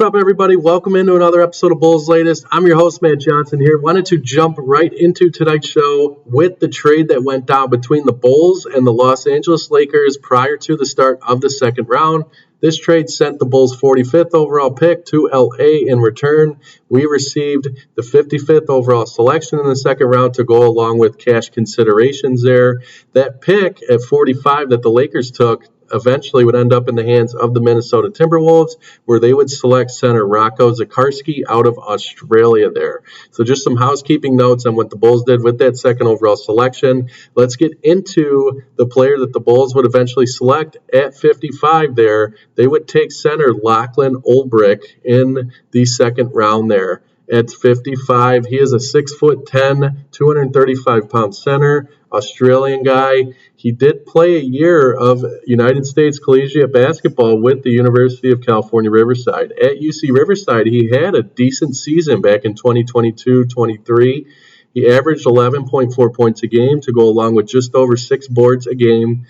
What's up, everybody? Welcome into another episode of Bulls Latest. I'm your host, Matt Johnson here. Wanted to jump right into tonight's show with the trade that went down between the Bulls and the Los Angeles Lakers prior to the start of the second round. This trade sent the Bulls' 45th overall pick to LA. In return, we received the 55th overall selection in the second round to go along with cash considerations there. That pick at 45 that the Lakers took eventually would end up in the hands of the Minnesota Timberwolves, where they would select center Rocco Zikarsky out of Australia there. So just some housekeeping notes on what the Bulls did with that second overall selection. Let's get into the player that the Bulls would eventually select at 55 there. They would take center Lachland in the second round there. At 55, he is a 6'10", 235-pound center, Australian guy. He did play a year of United States collegiate basketball with the University of California, Riverside. At UC Riverside, he had a decent season back in 2022-23. He averaged 11.4 points a game to go along with just over 6 boards a game.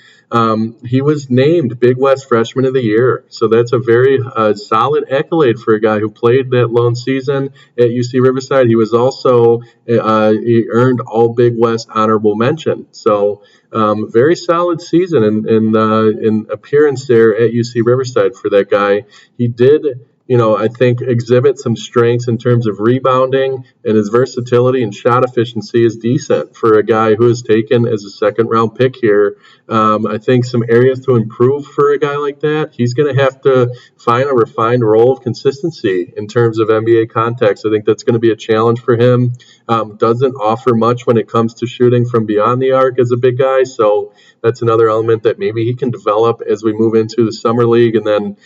He was named Big West Freshman of the Year, so that's a very solid accolade for a guy who played that lone season at UC Riverside. He was also he earned All Big West honorable mention. So very solid season in appearance there at UC Riverside for that guy. He did, I think exhibit some strengths in terms of rebounding, and his versatility and shot efficiency is decent for a guy who is taken as a second-round pick here. I think some areas to improve for a guy like that. He's going to have to find a refined role of consistency in terms of NBA context. I think that's going to be a challenge for him. Doesn't offer much when it comes to shooting from beyond the arc as a big guy, so that's another element that maybe he can develop as we move into the summer league. And then,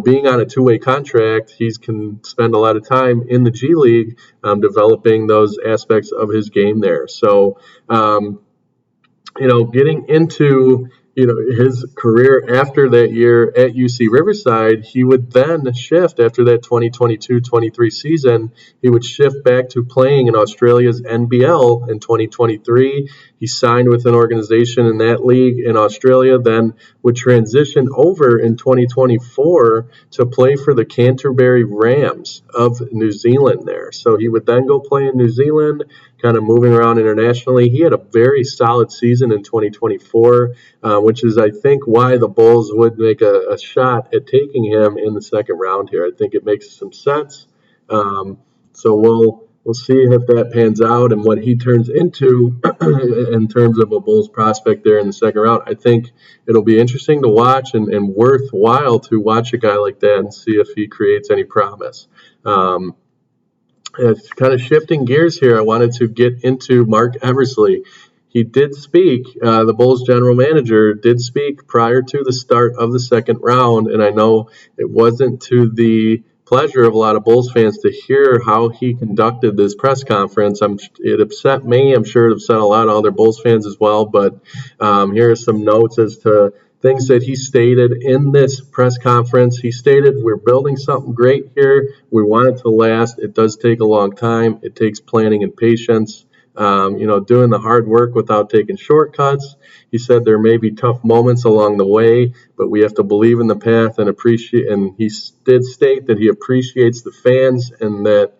being on a two-way contract, he can spend a lot of time in the G League developing those aspects of his game there. So, getting into his career after that year at UC Riverside, he would then shift after that 2022-23 season. He would shift back to playing in Australia's NBL in 2023. He signed with an organization in that league in Australia, then would transition over in 2024 to play for the Canterbury Rams of New Zealand there. So he would then go play in New Zealand, kind of moving around internationally. He had a very solid season in 2024, which is, I think, why the Bulls would make a shot at taking him in the second round here. I think it makes some sense. So we'll see if that pans out and what he turns into in terms of a Bulls prospect there in the second round. I think it'll be interesting to watch and worthwhile to watch a guy like that and see if he creates any promise. It's kind of shifting gears here. I wanted to get into Mark Eversley. He did speak, the Bulls general manager did speak prior to the start of the second round, and I know it wasn't to the pleasure of a lot of Bulls fans to hear how he conducted this press conference. It upset me. I'm sure it upset a lot of other Bulls fans as well, but here are some notes as to things that he stated in this press conference. He stated, "We're building something great here. We want it to last. It does take a long time. It takes planning and patience. Doing the hard work without taking shortcuts." He said there may be tough moments along the way, but we have to believe in the path and appreciate. And he did state that he appreciates the fans and that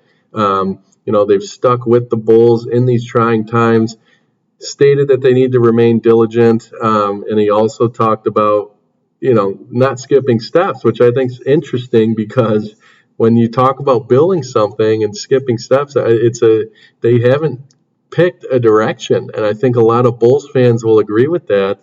they've stuck with the Bulls in these trying times. Stated that they need to remain diligent, and he also talked about not skipping steps, which I think is interesting because when you talk about building something and skipping steps, they haven't picked a direction, and I think a lot of Bulls fans will agree with that.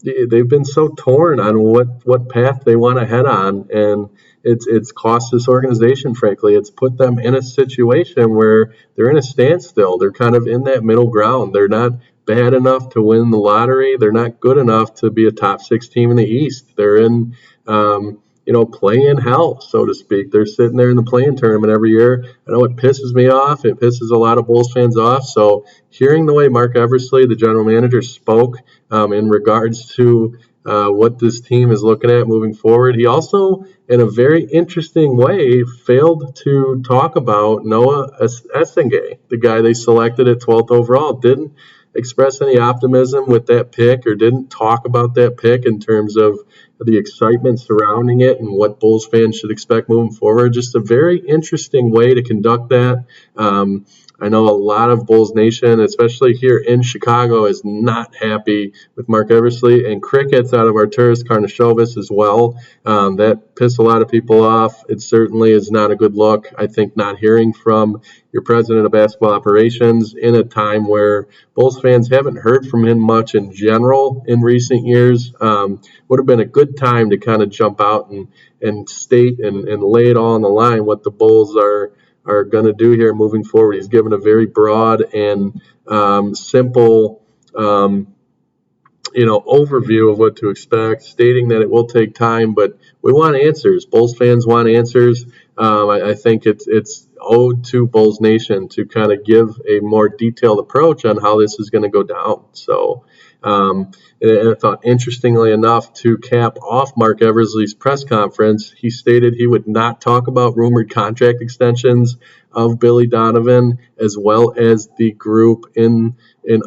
They've been so torn on what path they want to head on, and it's cost this organization, frankly. It's put them in a situation where they're in a standstill. They're kind of in that middle ground. They're not bad enough to win the lottery. They're not good enough to be a top 6 team in the East. They're in play-in hell, so to speak. They're sitting there in the play-in tournament every year. I know it pisses me off. It pisses a lot of Bulls fans off. So hearing the way Mark Eversley, the general manager, spoke in regards to what this team is looking at moving forward, he also, in a very interesting way, failed to talk about Noah Essengay, the guy they selected at 12th overall. Didn't express any optimism with that pick or didn't talk about that pick in terms of the excitement surrounding it and what Bulls fans should expect moving forward. Just a very interesting way to conduct that. I know a lot of Bulls Nation, especially here in Chicago, is not happy with Mark Eversley, and crickets out of Arturas Karnisovas as well. That pissed a lot of people off. It certainly is not a good look. I think not hearing from your president of basketball operations in a time where Bulls fans haven't heard from him much in general in recent years would have been a good time to kind of jump out and state and lay it all on the line what the Bulls are going to do here moving forward. He's given a very broad and simple overview of what to expect, stating that it will take time, but we want answers. Bulls fans want answers. I think it's owed to Bulls Nation to kind of give a more detailed approach on how this is going to go down. So, and I thought, interestingly enough, to cap off Mark Eversley's press conference, he stated he would not talk about rumored contract extensions of Billy Donovan, as well as the group in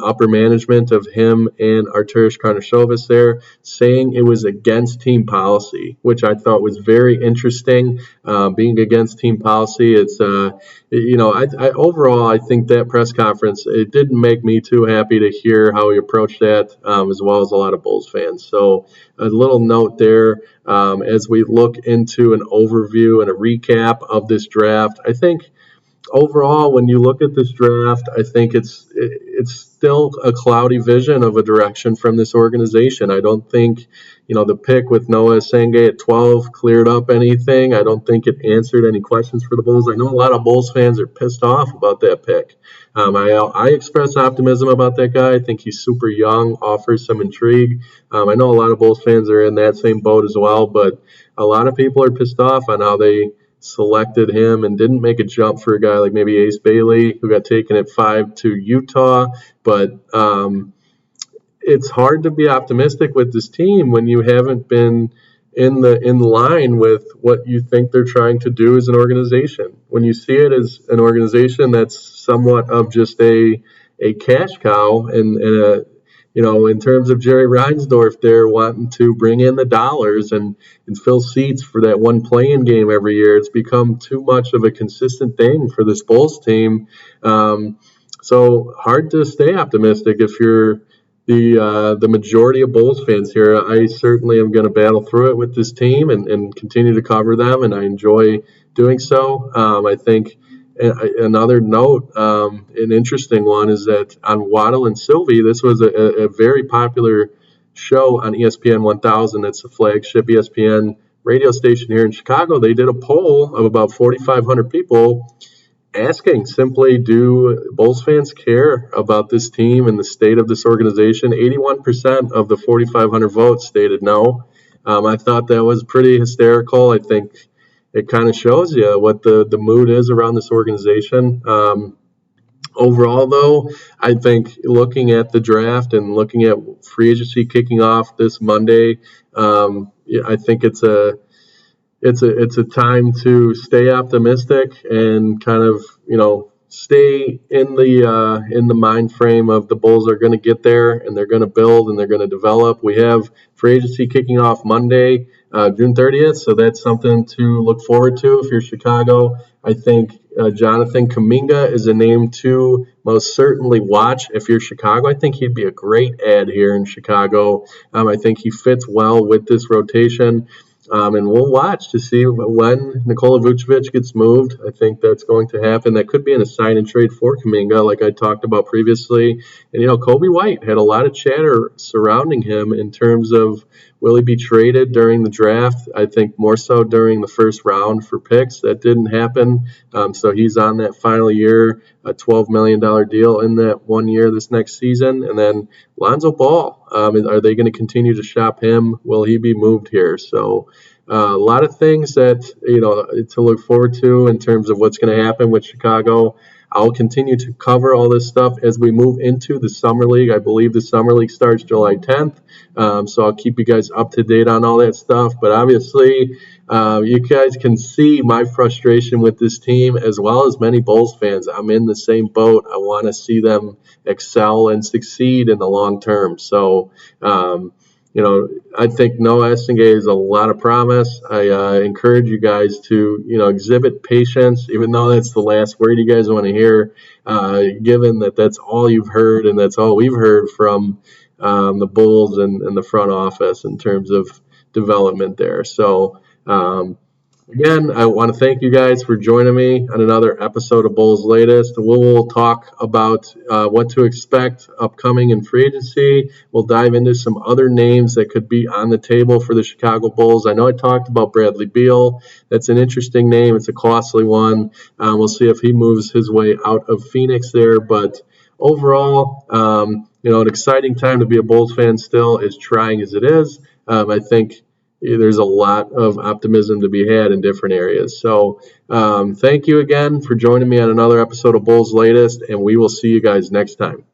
upper management of him and Arturas Karnisovas there, saying it was against team policy, which I thought was very interesting. Being against team policy, it's overall I think that press conference, it didn't make me too happy to hear how he approached that, as well as a lot of Bulls fans. So a little note there as we look into an overview and a recap of this draft. I think overall, when you look at this draft, I think it's still a cloudy vision of a direction from this organization. I don't think, the pick with Noah Sangay at 12 cleared up anything. I don't think it answered any questions for the Bulls. I know a lot of Bulls fans are pissed off about that pick. I express optimism about that guy. I think he's super young, offers some intrigue. I know a lot of Bulls fans are in that same boat as well, but a lot of people are pissed off on how they selected him and didn't make a jump for a guy like maybe Ace Bailey, who got taken at 5 to Utah. But it's hard to be optimistic with this team when you haven't been in line with what you think they're trying to do as an organization. When you see it as an organization that's somewhat of just a cash cow and a in terms of Jerry Reinsdorf, they're wanting to bring in the dollars and fill seats for that one play-in game every year. It's become too much of a consistent thing for this Bulls team. So hard to stay optimistic if you're the majority of Bulls fans here. I certainly am going to battle through it with this team and continue to cover them, and I enjoy doing so. I think another note, an interesting one, is that on Waddle and Sylvie, this was a very popular show on ESPN 1000. That's the flagship ESPN radio station here in Chicago. They did a poll of about 4,500 people asking simply, do Bulls fans care about this team and the state of this organization? 81% of the 4,500 votes stated no. I thought that was pretty hysterical. I think it kind of shows you what the mood is around this organization. Overall, though, I think looking at the draft and looking at free agency kicking off this Monday, I think it's a time to stay optimistic and kind of stay in the mind frame of the Bulls are going to get there and they're going to build and they're going to develop. We have free agency kicking off Monday, June 30th, so that's something to look forward to if you're Chicago. I think Jonathan Kuminga is a name to most certainly watch if you're Chicago. I think he'd be a great add here in Chicago. I think he fits well with this rotation. And we'll watch to see when Nikola Vucevic gets moved. I think that's going to happen. That could be in a sign and trade for Kuminga, like I talked about previously. And, Kobe White had a lot of chatter surrounding him in terms of will he be traded during the draft? I think more so during the first round for picks. That didn't happen. So he's on that final year, a $12 million deal in that 1 year this next season. And then Lonzo Ball, are they going to continue to shop him? Will he be moved here? So a lot of things that, to look forward to in terms of what's going to happen with Chicago. I'll continue to cover all this stuff as we move into the Summer League. I believe the Summer League starts July 10th, so I'll keep you guys up to date on all that stuff. But obviously, you guys can see my frustration with this team as well as many Bulls fans. I'm in the same boat. I want to see them excel and succeed in the long term. So, I think Noah Estingay is a lot of promise. I encourage you guys to, exhibit patience, even though that's the last word you guys want to hear, given that that's all you've heard and that's all we've heard from the Bulls and the front office in terms of development there. So, again, I want to thank you guys for joining me on another episode of Bulls Latest. We'll talk about what to expect upcoming in free agency. We'll dive into some other names that could be on the table for the Chicago Bulls. I know I talked about Bradley Beal. That's an interesting name. It's a costly one. We'll see if he moves his way out of Phoenix there. But overall, an exciting time to be a Bulls fan still, as trying as it is. I think there's a lot of optimism to be had in different areas. So thank you again for joining me on another episode of Bulls Latest, and we will see you guys next time.